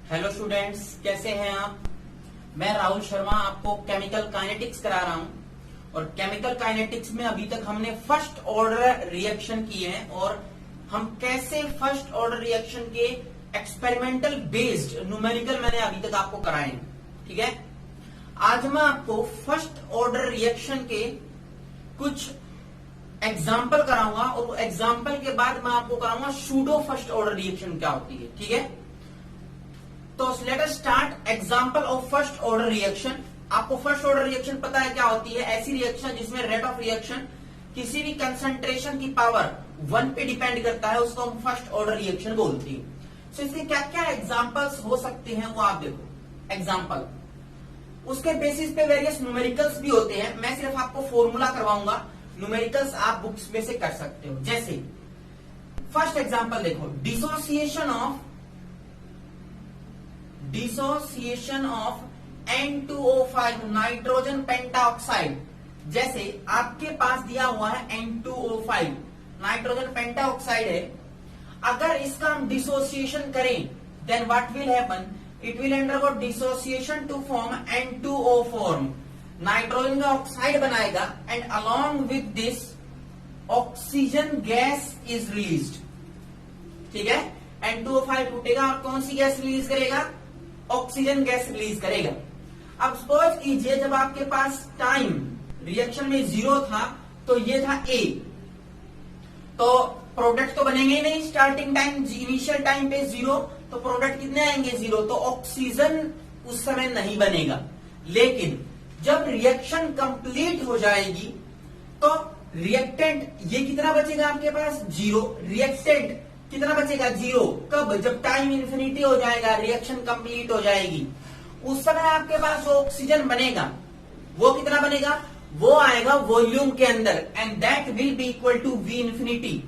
Hello students, कैसे हैं आप। मैं राहुल शर्मा आपको केमिकल काइनेटिक्स करा रहा हूं और केमिकल काइनेटिक्स में अभी तक हमने फर्स्ट ऑर्डर रिएक्शन किए हैं और हम कैसे फर्स्ट ऑर्डर रिएक्शन के एक्सपेरिमेंटल बेस्ड न्यूमेरिकल मैंने अभी तक आपको कराए हैं। ठीक है, आज मैं आपको फर्स्ट ऑर्डर रिएक्शन के कुछ एग्जाम्पल कराऊंगा और एग्जाम्पल के बाद मैं आपको कराऊंगा सूडो फर्स्ट ऑर्डर रिएक्शन क्या होती है। ठीक है, तो let us start example of first order reaction. आपको फर्स्ट ऑर्डर रिएक्शन पता है क्या होती है? ऐसी रिएक्शन जिसमें रेट ऑफ रिएक्शन किसी भी कंसंट्रेशन की पावर 1 पे डिपेंड करता है, उसको हम फर्स्ट ऑर्डर रिएक्शन बोलते हैं। सो इसके क्या क्या एग्जांपल्स हो सकते हैं वो आप देखो। एग्जांपल, उसके बेसिस पे वेरियस न्यूमेरिकल्स भी होते हैं। मैं सिर्फ आपको फॉर्मूला करवाऊंगा, न्यूमेरिकल्स आप बुक्स में से कर सकते हो। जैसे फर्स्ट एग्जांपल देखो, dissociation of N2O5 nitrogen pentoxide. जैसे आपके पास दिया हुआ है N2O5 नाइट्रोजन पेंटाऑक्साइड है, अगर इसका हम डिसोसिएशन करें then what will happen, it will undergo dissociation to form N2O form, nitrogen का ऑक्साइड बनाएगा and along with this oxygen gas is released. ठीक है, N2O5 टूटेगा और कौन सी गैस रिलीज करेगा? ऑक्सीजन गैस रिलीज करेगा। अब सपोज कीजिए जब आपके पास टाइम रिएक्शन में 0 था तो ये था A, तो प्रोडक्ट तो बनेंगे ही नहीं। स्टार्टिंग टाइम इनिशियल टाइम पे 0, तो प्रोडक्ट कितने आएंगे? 0, तो ऑक्सीजन उस समय नहीं बनेगा। लेकिन जब रिएक्शन कंप्लीट हो जाएगी तो रिएक्टेंट ये कितना बचेगा आपके पास? 0। रिएक्टेंट कितना बचेगा? 0। कब? जब टाइम इन्फिनिटी हो जाएगा, रिएक्शन कंप्लीट हो जाएगी, उस समय आपके पास जो ऑक्सीजन बनेगा वो कितना बनेगा? वो आएगा वॉल्यूम के अंदर and that will be equal to v infinity.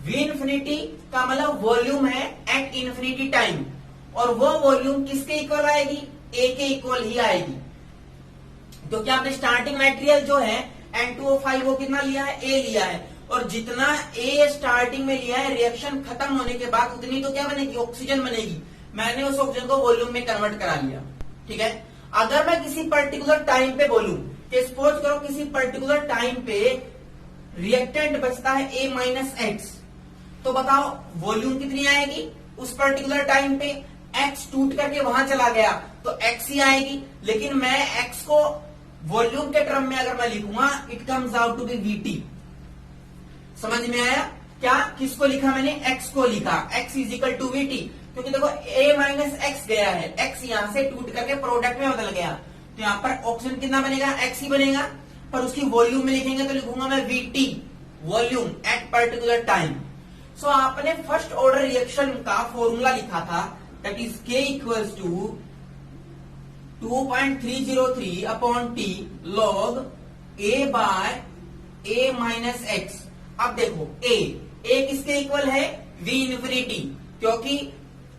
V infinity का मतलब वॉल्यूम है एट इन्फिनिटी टाइम, और वो वॉल्यूम किसके इक्वल आएगी? ए के इक्वल ही आएगी। तो क्या आपने स्टार्टिंग मटेरियल जो है N2O5 वो कितना लिया है? ए लिया है, और जितना ए स्टार्टिंग में लिया है रिएक्शन खत्म होने के बाद उतनी तो क्या बनेगी? ऑक्सीजन बनेगी। मैंने उस ऑक्सीजन को वॉल्यूम में कन्वर्ट करा लिया। ठीक है, अगर मैं किसी पर्टिकुलर टाइम पे बोलूं कि सपोज करो किसी पर्टिकुलर टाइम पे रिएक्टेंट बचता है A माइनस एक्स, तो बताओ वॉल्यूम कितनी आएगी उस पर्टिकुलर टाइम पे? एक्स टूट करके वहां चला गया तो एक्स ही आएगी। लेकिन मैं एक्स को वॉल्यूम के टर्म में अगर मैं लिखूंगा, it comes out to be VT। समझ में आया क्या? किसको लिखा मैंने? एक्स को लिखा। X is equal to VT, क्योंकि देखो A माइनस एक्स गया है, एक्स यहां से टूट करके प्रोडक्ट में बदल गया, तो यहां पर ऑक्सीजन कितना बनेगा? एक्स ही बनेगा, पर उसकी वॉल्यूम में लिखेंगे तो लिखूंगा मैं VT, volume at particular time. So आपने फर्स्ट ऑर्डर रिएक्शन का फॉर्मूला लिखा था, that is K equals to 2.303 upon T log A by A minus X. अब देखो A किसके इक्वल है? V इन्फिनिटी, क्योंकि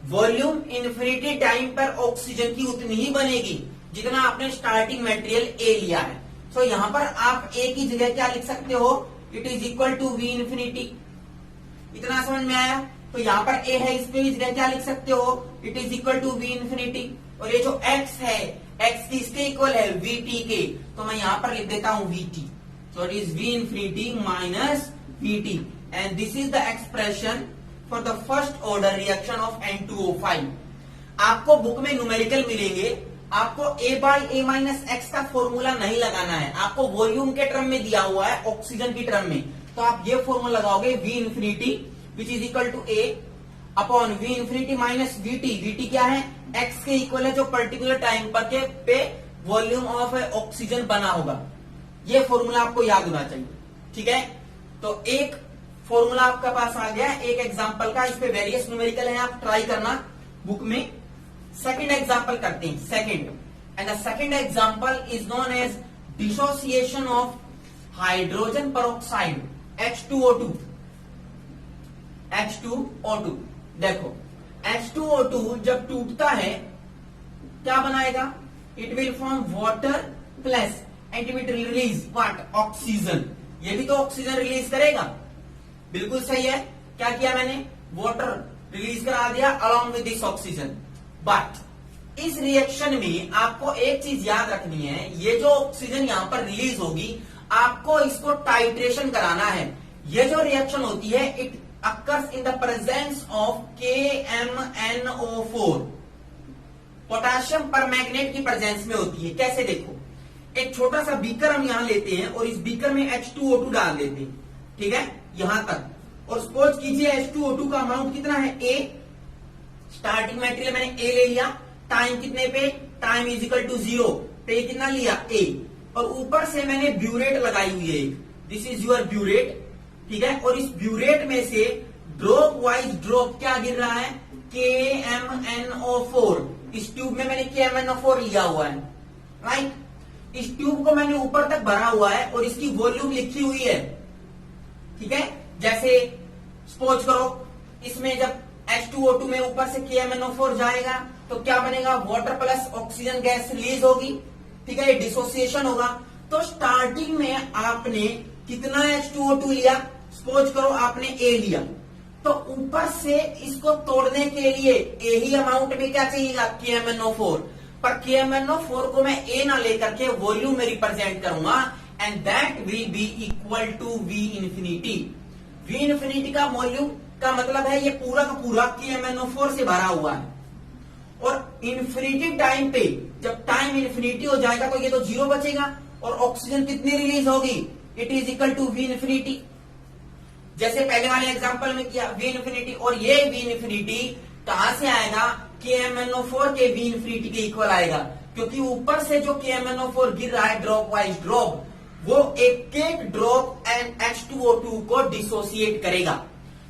वॉल्यूम इन्फिनिटी टाइम पर ऑक्सीजन की उतनी ही बनेगी जितना आपने स्टार्टिंग मटेरियल A लिया है। तो यहां पर आप A की जगह क्या लिख सकते हो? It is equal to V infinity. इतना समझ में आया? तो यहां पर A है, इस पे भी जगह क्या लिख सकते हो? It is equal to V infinity. और ये जो X है, X किसके इक्वल है? VT के, तो मैं यहां पर लिख देता हूं VT। So it is V infinity minus VT, and this is the expression for the first order reaction of N2O5। आपको बुक में न्यूमेरिकल मिलेंगे, आपको A by A minus X का फॉर्मूला नहीं लगाना है, आपको वॉल्यूम के टर्म में दिया हुआ है, ऑक्सीजन की टर्म में, तो आप ये फॉर्मूला लगाओगे V infinity which is equal to A upon V infinity minus VT। VT क्या है? X के इक्वल है, जो पर्टिकुलर टाइम पर के पे वॉल्यूम ऑफ ऑक्सीजन बना होगा। ये फॉर्मूला आपको याद होना चाहिए। ठीक है, तो एक फॉर्मूला आपका पास आ गया एक एग्जांपल का, इस पे वेरियस न्यूमेरिकल है, आप ट्राई करना बुक में। सेकंड एग्जांपल करते हैं, second, and the second example is known as dissociation of hydrogen peroxide H2O2। H2O2 देखो, H2O2 जब टूटता है क्या बनाएगा? It will form water plus and it will release what? Oxygen. ये भी तो ऑक्सीजन रिलीज करेगा। बिल्कुल सही है। क्या किया मैंने? वाटर रिलीज करा दिया along with this oxygen. But इस रिएक्शन में आपको एक चीज याद रखनी है, ये जो ऑक्सीजन यहां पर रिलीज होगी आपको इसको टाइट्रेशन कराना है। ये जो रिएक्शन होती है it occurs in the presence of KMnO4, potassium permanganate की प्रेजेंस में होती है। कैसे देखो, एक छोटा सा बीकर हम यहां लेते हैं और इस बीकर में H2O2 डाल देते हैं, ठीक है, यहां तक। और सपोज कीजिए H2O2 का अमाउंट कितना है A, स्टार्टिंग मटेरियल मैंने A ले लिया, टाइम कितने पे, टाइम इज इक्वल टू 0 पे कितना लिया A, और ऊपर से मैंने ब्यूरेट लगाई हुई है एक, दिस इज योर ब्यूरेट, ठीक है। और इस ब्यूरेट में से ड्रॉप वाइज ड्रॉप क्या गिर रहा है, KMnO4। इस ट्यूब में मैंने KMnO4 लिया हुआ है, राइट। इस ट्यूब को मैंने ऊपर तक भरा हुआ है और इसकी वॉल्यूम लिखी हुई है, ठीक है। जैसे सपोज करो इसमें जब H2O2 में ऊपर से KMnO4 जाएगा तो क्या बनेगा, water plus oxygen gas release होगी, ठीक है, ये डिसोसिएशन होगा। तो स्टार्टिंग में आपने कितना H2O2 लिया, सपोज करो आपने A लिया, तो ऊपर से इसको तोड़ने के लिए A ही अमाउंट में क्या चाहिएगा, KMnO4। पर KMnO4 को मैं A ना लेकर के वॉल्यूम में रिप्रेजेंट करूंगा and that will be equal to V infinity. V infinity का वॉल्यूम का मतलब है ये पूरा का पूरा KMnO4 से भरा हुआ है। और इंफिनिटी टाइम पे जब टाइम इंफिनिटी हो जाएगा तो ये तो 0 बचेगा और ऑक्सीजन कितनी रिलीज होगी, it is equal to V infinity. जैसे पहले वाले एग्जांपल में किया V इंफिनिटी, और ये V इंफिनिटी कहां से आएगा, KMnO4 के V इंफिनिटी के इक्वल आएगा, क्योंकि ऊपर से जो KMnO4 गिर रहा है ड्रॉप वाइज ड्रॉप, वो एक एक ड्रॉप एंड H2O2 को डिसोसिएट करेगा।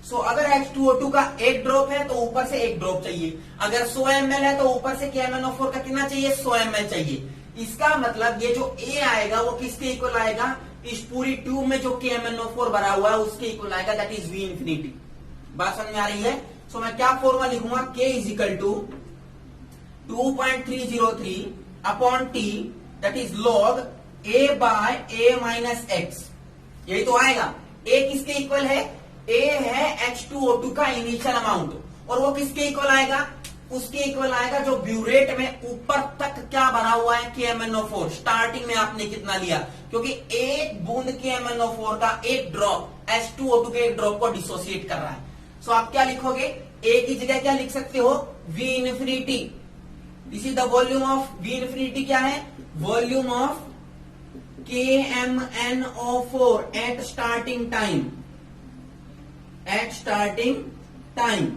सो अगर H2O2 का एक ड्रॉप है तो ऊपर से एक ड्रॉप चाहिए, अगर 100 ml है तो ऊपर से KMnO4 का कितना चाहिए, 100 ml चाहिए। इसका मतलब ये जो A आएगा वो किसके इक्वल आएगा, इस पूरी ट्यूब में जो KMnO4 भरा हुआ है उसके इक्वल आएगा, दैट इज V इंफिनिटी। बात समझ में आ रही है। सो मैं क्या फॉर्मूला लिखूंगा, K is equal to 2.303 upon T, that is log A by A minus x, यही तो आएगा। A किसके इक्वल है, A है H2O2 का इनिशियल अमाउंट, और वो किसके इक्वल आएगा, उसके इक्वल आएगा जो ब्यूरेट में ऊपर तक क्या भरा हुआ है, KMnO4। स्टार्टिंग में आपने कितना लिया, क्योंकि एक बूंद KMnO4 का एक ड्रॉप H2O2 के एक ड्रॉप को डिसोसिएट कर रहा है। सो आप क्या लिखोगे, A की जगह क्या लिख सकते हो, V infinity. This is the volume of V infinity, क्या है, volume of KMnO4 at starting time, at starting time,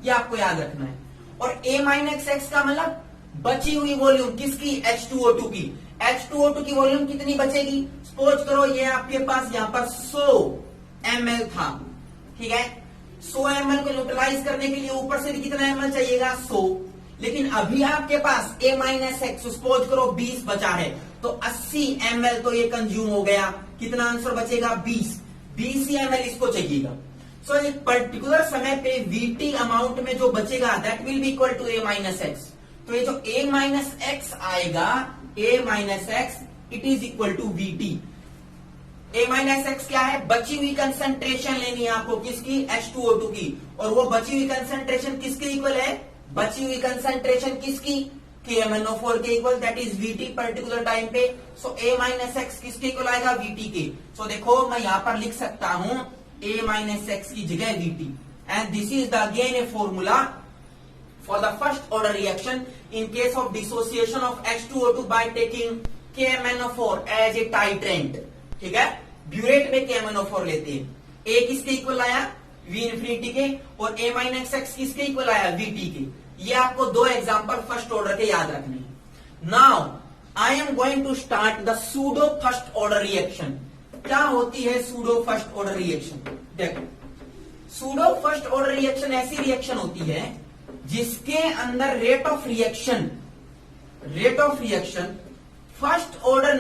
ये आपको याद रखना है। और A माइनस एक्स का मतलब बची हुई वॉल्यूम किसकी, H2O2 की। H2O2 की वॉल्यूम कितनी बचेगी, सपोज करो ये आपके पास यहां पर 100 ml था, ठीक है। 100 ml को न्यूट्रलाइज करने के लिए ऊपर से कितना ml चाहिएगा, 100। लेकिन अभी आपके पास A माइनस एक्स सपोज करो 20 बचा है, तो 80 ml तो ये कंज्यूम हो गया, कितना आंसर बचेगा, 20 ml इसको चाहिएगा। सो एक पर्टिकुलर समय पे VT अमाउंट में जो बचेगा that will be equal to A minus x. तो ये जो A माइनस एक्स आएगा, A minus x it is equal to VT। A minus x क्या है, बची हुई कंसंट्रेशन लेनी है आपको, किसकी, H2O2 की। और वो बची हुई कंसंट्रेशन किसके इक्वल है, बची हुई कंसंट्रेशन किसकी, KMnO4 के equal, that is VT particular time पे। सो A माइनस एक्स किसके इक्वल आएगा, VT के। सो देखो मैं यहां पर लिख सकता हूं A माइनस एक्स की जगह VT, and this is the again a formula for the first order reaction in case of dissociation of H2O2 by taking KMnO4 as a titrant, ठीक है। ब्यूरेट में KMnO4 लेते हैं, A किसके equal आया, V infinity के, और A minus x किसके इक्वल आया, VT के। ये आपको दो एग्जांपल फर्स्ट ऑर्डर के याद रखने हैं। Now I am going to start the pseudo first order reaction. क्या होती है सूडो फर्स्ट ऑर्डर रिएक्शन, देखो सूडो फर्स्ट ऑर्डर रिएक्शन ऐसी रिएक्शन होती है जिसके अंदर rate of reaction first order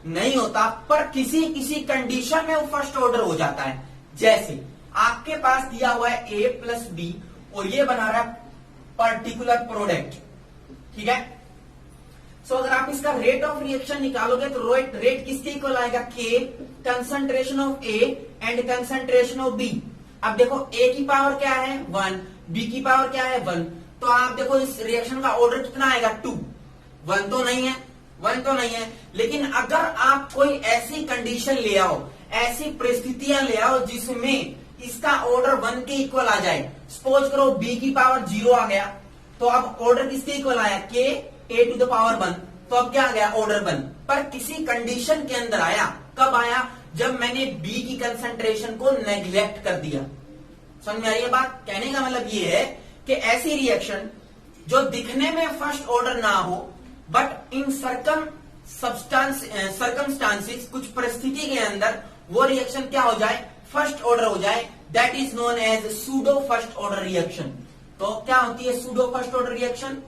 नहीं होता, पर किसी किसी कंडीशन में वो फर्स्ट ऑर्डर हो जाता है। जैसे आपके पास दिया हुआ है A प्लस बी और ये बना रहा है पर्टिकुलर प्रोडक्ट, ठीक है। सो अगर आप इसका रेट ऑफ रिएक्शन निकालोगे तो रेट किसके इक्वल आएगा, K concentration of A and concentration of B। अब देखो A की पावर क्या है 1, बी की पावर क्या है 1, तो आप देखो इस रिएक्शन का ऑर्डर कितना आएगा 2, 1 तो नहीं है, 1 तो नहीं है। लेकिन अगर आप कोई ऐसी कंडीशन ले आओ, ऐसी परिस्थितियां ले आओ जिसमें इसका ऑर्डर 1 के इक्वल आ जाए, सपोज करो बी की पावर 0 आ गया, तो अब ऑर्डर किसके इक्वल आया के ए टू द पावर 1, तो अब क्या आ गया ऑर्डर 1, पर किसी कंडीशन के अंदर आया, कब आया, जब मैंने बी की कंसंट्रेशन को नेग्लेक्ट कर दिया। समझ में आ रही है बात? कहने का मतलब ये है कि ऐसी रिएक्शन जो दिखने में फर्स्ट ऑर्डर ना हो, बट इन सर्कमस्टांसिस कुछ परिस्थिति के अंदर वो रिएक्शन क्या हो जाए, फर्स्ट ऑर्डर हो जाए, that is known as pseudo first order reaction. तो क्या होती है pseudo first order reaction?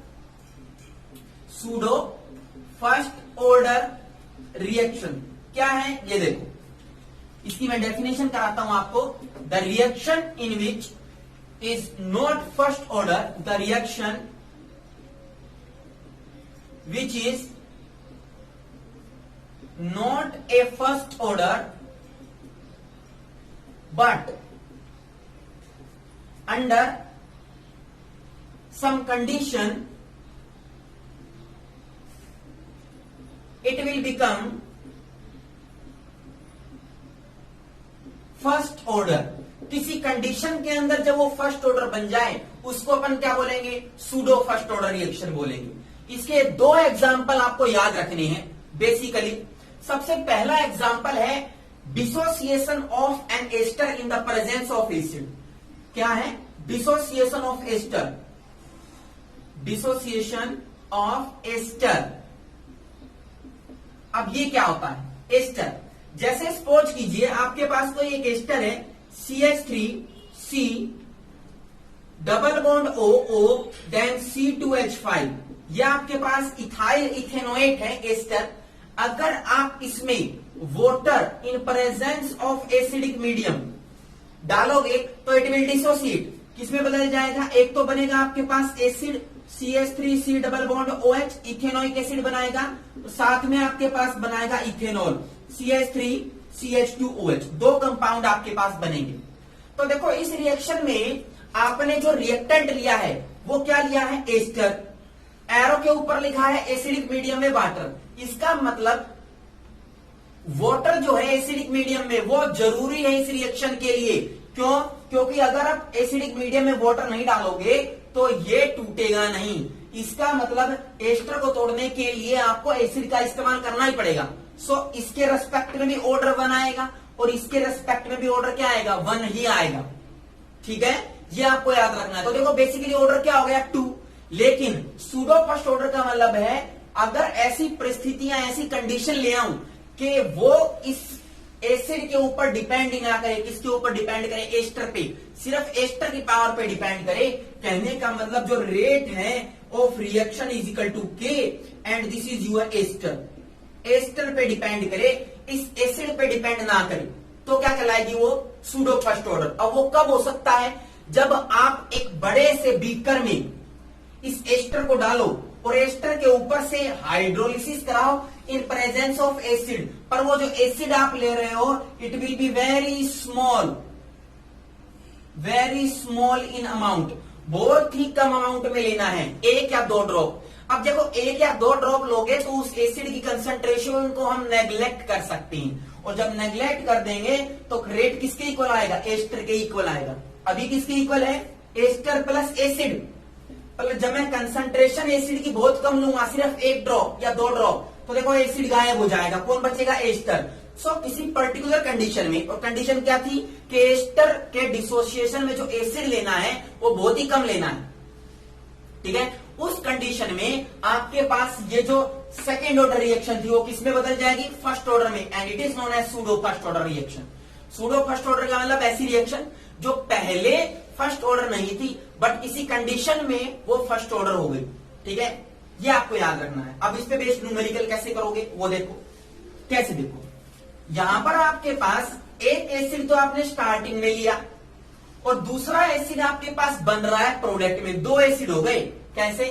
Pseudo first order reaction क्या है ये देखो, इसकी मैं डेफिनेशन कराता हूं आपको। The reaction in which is not first order, the reaction which is not a first order but under some condition it will become first order. किसी कंडीशन के अंदर जब वो फर्स्ट ऑर्डर बन जाए उसको अपन क्या बोलेंगे, सूडो फर्स्ट ऑर्डर रिएक्शन बोलेंगे। इसके 2 एग्जाम्पल आपको याद रखने हैं बेसिकली। सबसे पहला एग्जाम्पल है dissociation of an ester in the presence of acid. क्या है? Dissociation of ester, dissociation of ester. अब ये क्या होता है एस्टर? जैसे सपोज कीजिए आपके पास कोई एक एस्टर है CH3C double bond OO then C2H5, यह आपके पास इथाइल इथेनोएट है एस्टर। अगर आप इसमें water in presence of acidic medium डालोगे तो इट विल डिसोसिएट, किसमें बदल जाएगा, एक तो बनेगा आपके पास acid CH3C double bond OH ethanoic acid बनाएगा, तो साथ में आपके पास बनाएगा इथेनॉल CH3CH2OH, 2 कंपाउंड आपके पास बनेंगे। तो देखो इस रिएक्शन में आपने जो रिएक्टेंट लिया है वो क्या लिया है एस्टर, एरो के ऊपर लिखा है एसिडिक मीडियम में वाटर। इसका मतलब वाटर जो है एसिडिक मीडियम में वो जरूरी है इस रिएक्शन के लिए। क्यों? क्योंकि अगर आप एसिडिक मीडियम में वाटर नहीं डालोगे तो ये टूटेगा नहीं। इसका मतलब एस्टर को तोड़ने के लिए आपको एसिड का इस्तेमाल करना ही पड़ेगा। सो इसके रेस्पेक्ट में भी ऑर्डर 1 आएगा और इसके रेस्पेक्ट में भी ऑर्डर क्या आएगा, 1 ही आएगा। ठीक है, ये आपको याद रखना है। तो देखो बेसिकली ऑर्डर क्या हो गया 2, लेकिन सूडो फर्स्ट ऑर्डर का मतलब है अगर ऐसी परिस्थितियां ऐसी कंडीशन ले आऊं कि वो इस एसिड के ऊपर डिपेंड ही ना करे, किसके ऊपर डिपेंड करे, एस्टर पे, सिर्फ एस्टर की पावर पे डिपेंड करे। कहने का मतलब जो रेट है of reaction is equal to K and this is your ester, ester पे डिपेंड करे, इस एसिड पे डिपेंड ना करे, तो क्या कहलाएगी वो सूडो फर्स्ट ऑर्डर। अब वो कब हो सकता है, जब आप एक बड़े से बीकर में इस एस्टर को डालो और एस्टर के ऊपर से हाइड्रोलिसिस कराओ इन प्रेजेंस ऑफ एसिड, पर वो जो एसिड आप ले रहे हो it will be very small in amount, बहुत ही कम अमाउंट में लेना है, 1 या 2 ड्रॉप। अब देखो 1 या 2 ड्रॉप लोगे तो उस एसिड की कंसंट्रेशन को हम नेग्लेक्ट कर सकते हैं, और जब नेग्लेक्ट कर देंगे तो रेट किसके इक्वल आएगा, एस्टर के इक्वल आएगा। अभी किसके इक्वल है, एस्टर प्लस एसिड। जब मैं कंसंट्रेशन एसिड की बहुत कम लूंगा, सिर्फ 1 ड्रॉप या 2 ड्रॉप, तो देखो एसिड गायब हो जाएगा, कौन बचेगा, एस्टर। सो किसी पर्टिकुलर कंडीशन में, और कंडीशन क्या थी कि एस्टर के डिसोसिएशन में जो एसिड लेना है वो बहुत ही कम लेना है। ठीक है, उस कंडीशन में आपके पास ये जो सेकेंड ऑर्डर रिएक्शन थी वो किसमें बदल जाएगी, फर्स्ट ऑर्डर में, and it is known as pseudo first order reaction. Pseudo first order का मतलब ऐसी रिएक्शन जो पहले फर्स्ट ऑर्डर नहीं थी बट किसी कंडीशन में वो फर्स्ट ऑर्डर हो गई। ठीक है, ये आपको याद रखना है। अब इस पे बेस्ड न्यूमेरिकल कैसे करोगे वो देखो, कैसे देखो, यहां पर आपके पास एक एसिड तो आपने स्टार्टिंग में लिया और दूसरा एसिड आपके पास बन रहा है प्रोडक्ट में, 2 एसिड हो गए। कैसे,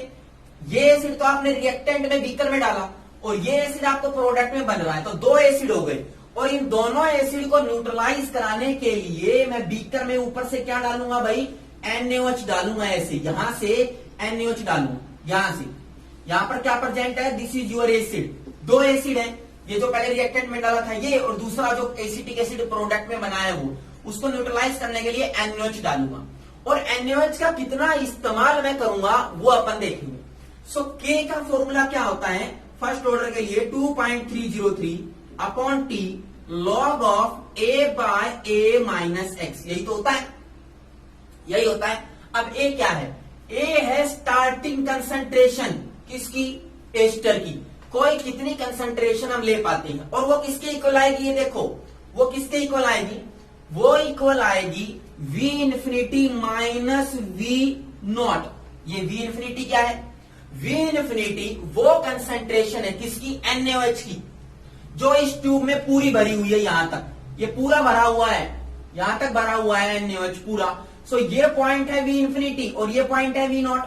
ये एसिड तो आपने रिएक्टेंट में बीकर में डाला और ये एसिड आपको प्रोडक्ट में बन रहा है, तो 2 एसिड हो गए। और इन दोनों एसिड को न्यूट्रलाइज कराने के लिए मैं बीकर में ऊपर से क्या डालूंगा भाई, NaOH डालूंगा ऐसे, यहां से NaOH डालूंगा, यहां से, यहां पर क्या प्रेजेंट है, दिस इज योर एसिड, दो एसिड है, ये जो पहले रिएक्टेंट में डाला था ये, और दूसरा जो एसिटिक एसिड प्रोडक्ट में बनाया वो, उसको न्यूट्रलाइज करने के लिए NaOH डालूंगा, और NaOH का कितना इस्तेमाल मैं करूंगा वो अपन देखेंगे। सो K का फॉर्मूला क्या होता है फर्स्ट ऑर्डर के लिए, 2.303 upon T log of A by A minus x, यही तो होता है, यही होता है। अब A क्या है, A है स्टार्टिंग कंसंट्रेशन, किसकी, एस्टर की, कोई कितनी कंसंट्रेशन हम ले पाते हैं, और वो किसके इक्वल आएगी, ये देखो वो किसके इक्वल आएगी, वो इक्वल आएगी V infinity minus V not. ये V इंफिनिटी क्या है, V इंफिनिटी वो कंसंट्रेशन है किसकी, NaOH की, जो इस ट्यूब में पूरी भरी हुई है, यहां तक ये पूरा भरा हुआ है, यहां तक भरा हुआ है NaOH पूरा। सो ये पॉइंट है V इंफिनिटी और ये पॉइंट है V नॉट,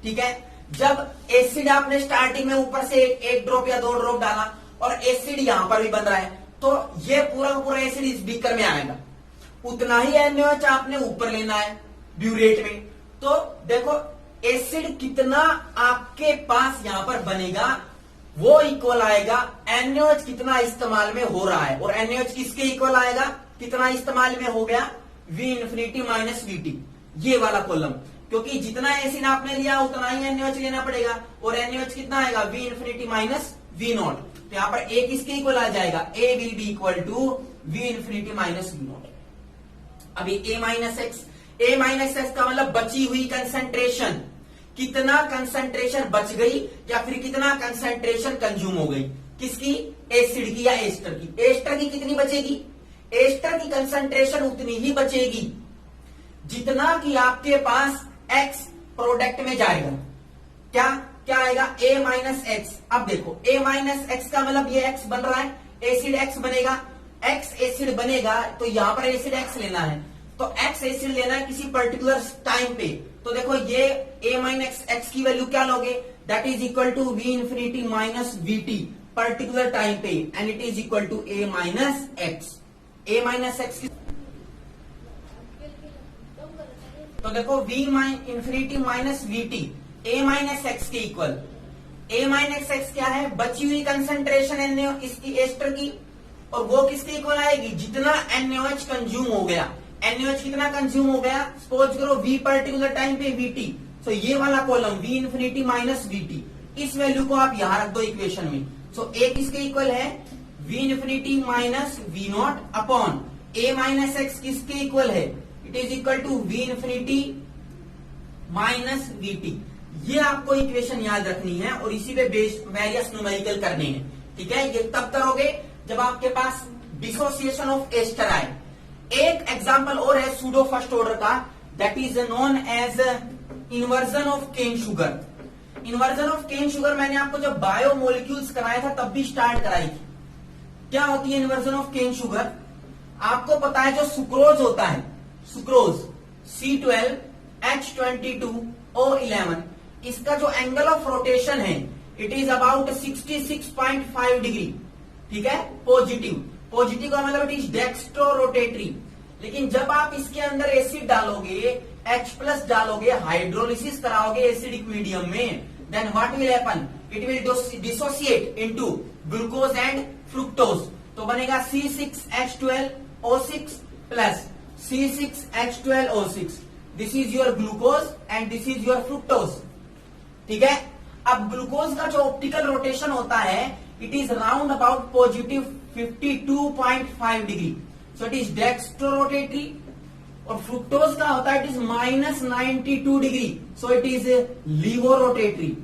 ठीक है। जब एसिड आपने स्टार्टिंग में ऊपर से एक ड्रॉप या दो ड्रॉप डाला और एसिड यहां पर भी बन रहा है, तो ये पूरा का पूरा एसिड इस बीकर में आएगा, उतना ही NaOH आपने ऊपर लेना है ब्यूरेट में। तो देखो एसिड कितना आपके पास यहां पर बनेगा वो इक्वल आएगा NaOH कितना इस्तेमाल में हो रहा है, और NaOH किसके इक्वल आएगा, कितना इस्तेमाल में हो गया, V इंफिनिटी माइनस VT, ये वाला कॉलम, क्योंकि जितना एसिड आपने लिया उतना ही NaOH लेना पड़ेगा, और NaOH कितना आएगा, V infinity minus V naught. तो यहां पर A किसके इक्वल आ जाएगा, A will be equal to V infinity minus V naught. अभी A माइनस एक्स का मतलब बची हुई कंसंट्रेशन, कितना कंसंट्रेशन बच गई या फिर कितना कंसंट्रेशन कंज्यूम हो गई, किसकी, एसिड की या एस्टर की। एस्टर की कितनी बचेगी, एस्टर की कंसंट्रेशन उतनी ही बचेगी जितना कि आपके पास एक्स प्रोडक्ट में जाएगा। क्या क्या आएगा, A माइनस एक्स। अब देखो A माइनस एक्स का मतलब ये एक्स बन रहा है, एसिड एक्स बनेगा, एक्स एसिड बनेगा, तो यहां पर एसिड एक्स लेना है, तो एक्स एसिड लेना है किसी पर्टिकुलर टाइम पे। तो देखो ये A माइनस एक्स की वैल्यू क्या लोगे, that is equal to V infinity minus VT particular time पे, and it is equal to A minus X. A minus X की तो देखो V infinity minus VT A minus X के equal. A minus x क्या है, बची हुई concentration है इसकी एस्टर की, और वो किसके इक्वल आएगी, जितना NaOH कंज्यूम हो गया। NaOH कितना कंज्यूम हो गया, सपोज करो V पर्टिकुलर टाइम पे VT, सो ये वाला column V infinity minus VT, इस वैल्यू को आप यहां रख दो इक्वेशन में। सो A किसके इक्वल है, V infinity minus V naught upon A minus x किसके इक्वल है, it is equal to V infinity minus VT। ये आपको इक्वेशन याद रखनी है और इसी पे बेस्ड वेरियस न्यूमेरिकल करने हैं, ठीक है। ये तब करोगे जब आपके पास डिसोसिएशन ऑफ एस्टर आए। एक एग्जांपल और है सूडो फर्स्ट ऑर्डर का, that is known as inversion of cane sugar. Inversion of cane sugar मैंने आपको जब बायोमोलिक्यूल्स कराया था तब भी स्टार्ट कराई थी। क्या होती है इन्वर्जन ऑफ केन शुगर, आपको पता है जो सुक्रोज होता है, सुक्रोज C12H22O11, इसका जो एंगल ऑफ रोटेशन है इट इज अबाउट 66.5 डिग्री, ठीक है, पॉजिटिव का मतलब इट इज डेक्स्ट्रो रोटेटरी। लेकिन जब आप इसके अंदर एसिड डालोगे, H+ डालोगे, हाइड्रोलिसिस कराओगे एसिडिक मीडियम में, then what will happen, it will dissociate into glucose and fructose, तो बनेगा C6H12O6 plus C6H12O6, this is your glucose and this is your fructose, ठीक है। अब ग्लूकोज का जो ऑप्टिकल रोटेशन होता है it is round about positive 52.5 degree, so it is dextrorotatory, और फ्रुक्टोज का होता है it is minus 92 degree, so it is levorotatory,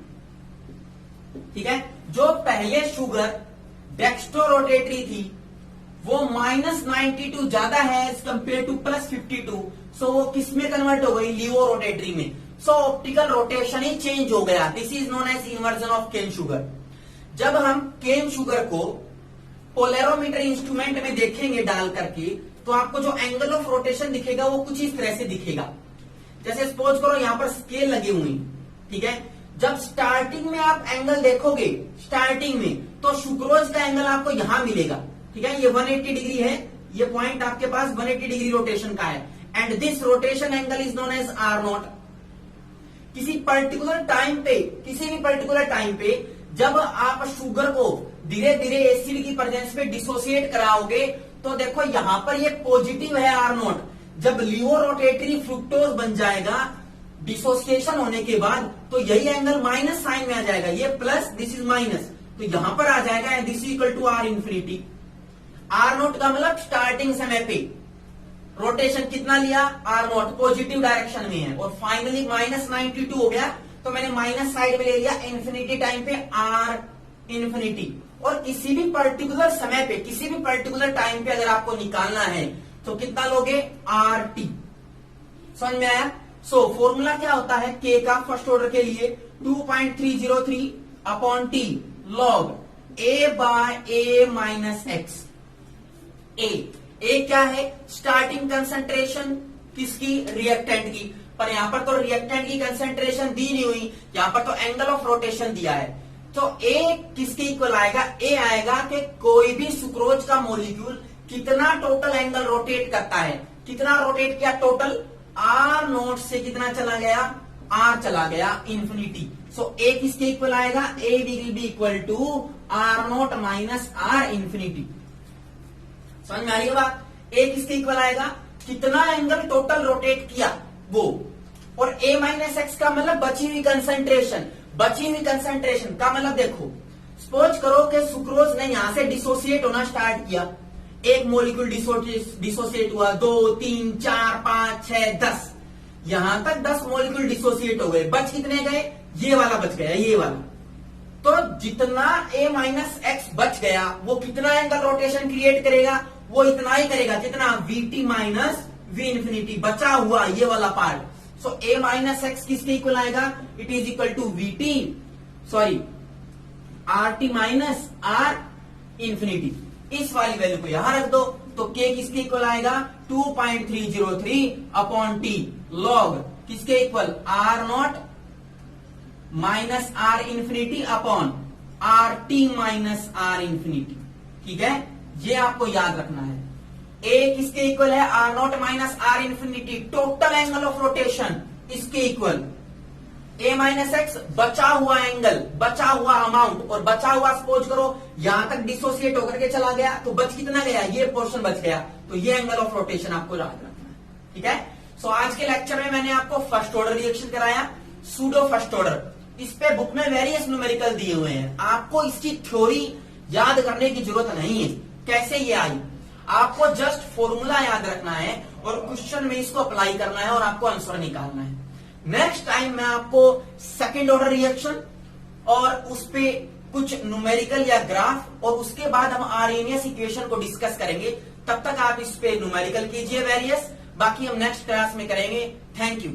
ठीक है। जो पहले शुगर डेक्स्ट्रो रोटेटरी थी वो माइनस 92 ज्यादा है as compared to plus 52, so वो किस में कन्वर्ट हो गई, लीवो रोटेटरी में। सो ऑप्टिकल रोटेशन ही चेंज हो गया, this is known as inversion of cane sugar. जब हम केन शुगर को पोलैरोमीटर इंस्ट्रूमेंट में देखेंगे डाल करके, तो आपको जो एंगल ऑफ रोटेशन दिखेगा वो कुछ इस तरह से दिखेगा। जैसे सपोज करो यहां पर स्केल लगे हुए हैं, ठीक है। जब स्टार्टिंग में आप एंगल देखोगे, स्टार्टिंग में, तो सुक्रोज का एंगल आपको यहां मिलेगा, ठीक है। ये 180 डिग्री है, ये पॉइंट आपके पास 180 डिग्री रोटेशन का है, and this rotation angle is known as R naught. किसी भी पर्टिकुलर टाइम पे जब आप शुगर को धीरे धीरे एसिड की प्रेजेंस पे डिसोसिएट कराओगे तो देखो यहां पर ये पॉजिटिव है आर नॉट। जब लियो रोटेटरी फ्रुक्टोज बन जाएगा डिसोसिएशन होने के बाद तो यही एंगल माइनस साइन में आ जाएगा, ये प्लस दिस इज माइनस, तो यहां पर आ जाएगा and this equal to R infinity. R naught का मतलब स्टार्टिंग समय पे रोटेशन कितना लिया, आर नोट पॉजिटिव डायरेक्शन में है, और फाइनली माइनस 92 हो गया तो मैंने माइनस साइड में ले लिया इंफिनिटी टाइम पे आर इंफिनिटी। और किसी भी पर्टिकुलर समय पे किसी भी पर्टिकुलर टाइम पे अगर आपको निकालना है तो कितना लोगे, आर टी। समझ में आया? सो फॉर्मूला क्या होता है के का फर्स्ट ऑर्डर के लिए 2.303 अपॉन टी लॉग ए बाय ए माइनस एक्स। ए क्या है, स्टार्टिंग कंसंट्रेशन किसकी, रिएक्टेंट की, पर यहां पर तो रिएक्टेंट की कंसंट्रेशन दी नहीं हुई, यहां पर तो एंगल ऑफ रोटेशन दिया है। तो ए किसके इक्वल आएगा, ए आएगा कि कोई भी सुक्रोज का मॉलिक्यूल कितना टोटल एंगल रोटेट करता है, कितना रोटेट किया टोटल, आर नोट से कितना चला गया, आर चला गया इंफिनिटी। सो ए किसके इक्वल आएगा, A will be equal to R naught minus R infinity. समझ में आ रही है बात? ए किसके इक्वल आएगा, कितना एंगल टोटल रोटेट किया वो, और ए माइनस एक्स का मतलब बची हुई कंसंट्रेशन। बची हुई कंसंट्रेशन का मतलब देखो, सपोज करो कि सुक्रोज ने यहां से डिसोसिएट होना स्टार्ट किया, एक मॉलिक्यूल डिसोसिएट हुआ, 2 3 4 5 6 10, यहां तक 10 मॉलिक्यूल डिसोसिएट हो गए, बच कितने गए, ये वाला बच गया, ये वाला। तो जितना ए माइनस एक्स बच गया वो कितना एंगल रोटेशन क्रिएट करेगा, वो इतना ही करेगा, कितना, वीटी माइनस वी इंफिनिटी, बचा हुआ ये वाला part. So A minus x किसके इक्वल आएगा, it is equal to V T, sorry R T minus R infinity. इस वाली वैल्यू को यहां रख दो तो के किसके इक्वल आएगा, 2.303 अपॉन टी लॉग किसके equal, R naught minus R infinity upon R T minus R infinity. ठीक है, ये आपको याद रखना है। ए किसके इक्वल है, R naught minus R infinity, total angle of rotation इसके इक्वल, ए माइनस एक्स बचा हुआ एंगल, बचा हुआ अमाउंट, और बचा हुआ सपोज करो यहां तक डिसोसिएट होकर के चला गया तो बच कितना गया, ये पोर्शन बच गया, तो ये एंगल ऑफ रोटेशन आपको याद रखना है। ठीक है, सो आज के लेक्चर में मैंने आपको फर्स्ट ऑर्डर रिएक्शन कराया, सूडो फर्स्ट ऑर्डर। इस पे बुक में वेरियस न्यूमेरिकल दिए हुए हैं, आपको इसकी थ्योरी याद करने की जरूरत नहीं है, कैसे ये आई, आपको जस्ट फॉर्मूला याद रखना है और क्वेश्चन में इसको अप्लाई करना है और आपको आंसर निकालना है। नेक्स्ट टाइम मैं आपको सेकेंड ऑर्डर रिएक्शन और उस पे कुछ न्यूमेरिकल या ग्राफ, और उसके बाद हम आर्हेनियस इक्वेशन को डिस्कस करेंगे। तब तक आप इस पे न्यूमेरिकल कीजिए वेरियस, बाकी हम नेक्स्ट क्लास में करेंगे। Thank you.